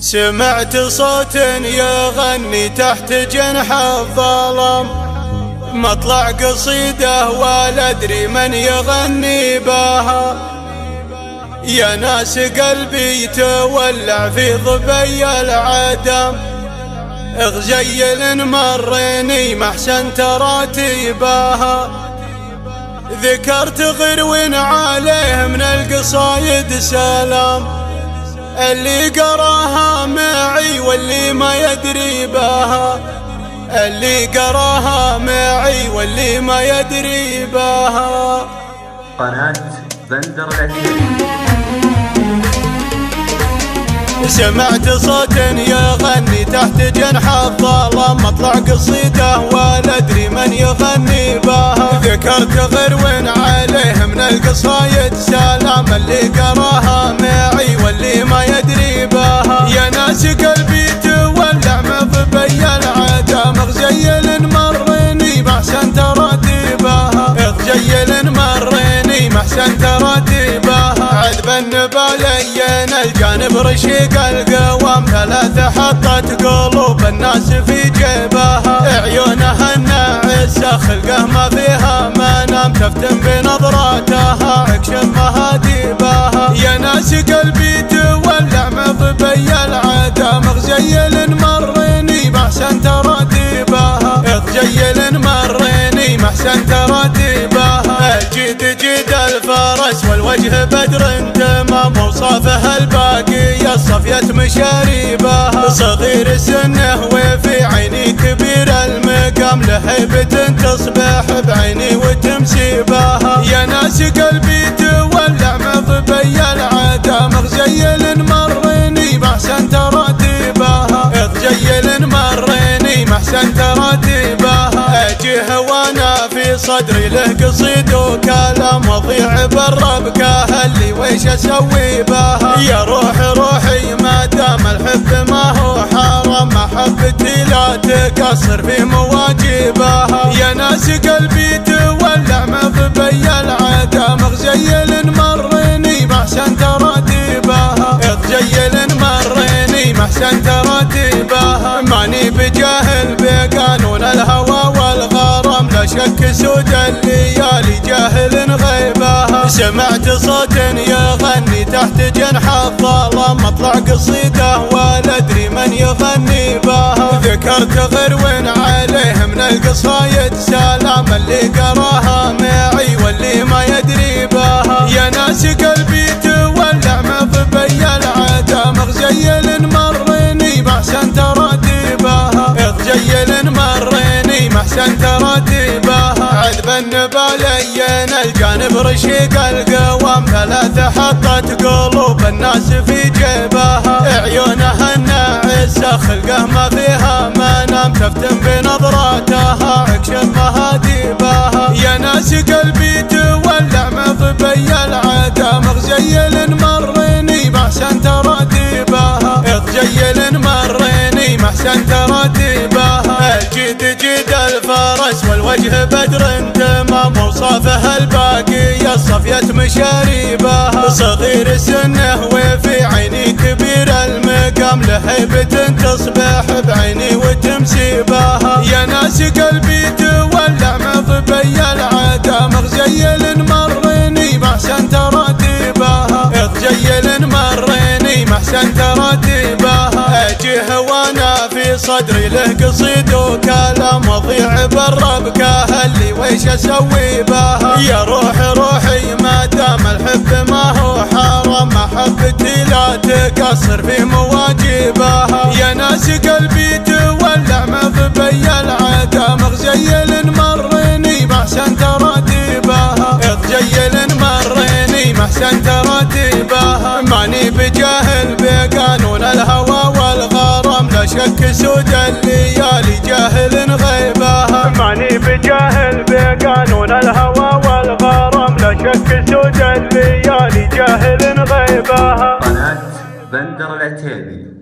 سمعت صوت يغني تحت جنح الظلام، مطلع قصيدة ولا أدري من يغني بها. يا ناس قلبي تولع في ضبي العدم، اغجيل مريني ما احسن تراتيبها. ذكرت غرو عليه من القصايد سلام، اللي قراها معي واللي ما يدري بها، اللي قراها معي واللي ما يدري بها. قناة بندر العتيبي. سمعت صوت يغني تحت جنح الظلام، مطلع قصيدة ولا أدري من يغني بها. ذكرت غرو عليه من القصايد سلام، اللي قراها معي واللي ما يدري بها. يا ناس قلبي تولع مضبي العدم، اغجيل مريني ما احسن تراتيبها، اغجيل مريني ما احسن تراتيبها. عذب النبالين الجانب رشيق القوام، ثلاثة حطت قلوب الناس في جيبها. عيونها الناعسة خلقه ما فيها منام، تفتن بنظراتها عكش مهاديبها. يا ناس قلبي تولع مضبي العدم، اغجيل مريني ما احسن تراتيبها، اغجيل مريني ما احسن تراتيبها. الجيد جيد الفرس والوجه بدر تمام، وصافه الباقي الصفية مشاريبها. صغير سنه وفي عيني كبير المقام، لهيبة تصبح بعيني وتمسيبها. يا ناس قلبي تولع مضبي العدم، اغجيل مريني ما احسن تراتيبها، اغجيل مريني ما احسن تراتيبها. اجيه وانا في صدري له قصيد وكلام، وضيع بالربكه اللي ويش اسوي بها. يا روحي ما دام الحب ما هو حرام، محبتي لا تقصر في مواجبها. يا ناس قلبي تولع مضبي العدم، اغجيل مريني ما احسن تراتيبها، اغجيل مريني ما احسن تراتيبها. ماني بجاهل بقانون الهوى والغرام، لا شك سود الليالي جاهل غيبها. سمعت صوت يغني تحت جنح الظلام، مطلع قصيدة ولا أدري من يغني بها. ذكرت غرو عليه من القصايد سلام، اللي قراها معي واللي ما يدري بها. يا ناس قلبي تولع مضبي العدم، اغجيل مريني ما احسن تراتيبها، اغجيل مريني ما احسن تراتيبها. عذب النبالين الجانب رشيق القوام، ثلاثة حطت قلوب الناس في جيبها. عيونها الناعسة خلقه ما فيها منام، تفتن بنظراتها عكش مهاديبها. يا ناس قلبي تولع مضبي العدم، اغجيل مريني ما احسن تراتيبها، اغجيل مريني ما احسن تراتيبها. الجيد جيد الفرس والوجه بدر تمام، وصافه الباقي الصفية مشاريبها. صغير سنه وفي عيني كبير المقام، لهيبة تصبح بعيني وتمسيبها. يا ناس قلبي تولع مضبي العدم، اغجيل مريني ما احسن تراتيبها، اغجيل مريني ما احسن تراتيبها. اجيه وانا في صدري له قصيد وكلام، وضيع بالربكه اللي ويش اسوي بها. يا روحي ما دام الحب ما هو حرام، محبتي لا تقصر في مواجبها. يا ناس قلبي تولع مضبي العدم، اغجيل مريني ما احسن تراتيبها، اغجيل مريني ما احسن تراتيبها. ماني بجاهل بقانون الهوى والغرام، لا شك سود الليالي جاهل غيبها. ماني بجاهل بقانون الهوى والغرام، لا شك سود الليالي جاهل غيبها. قناة بندر العتيبي.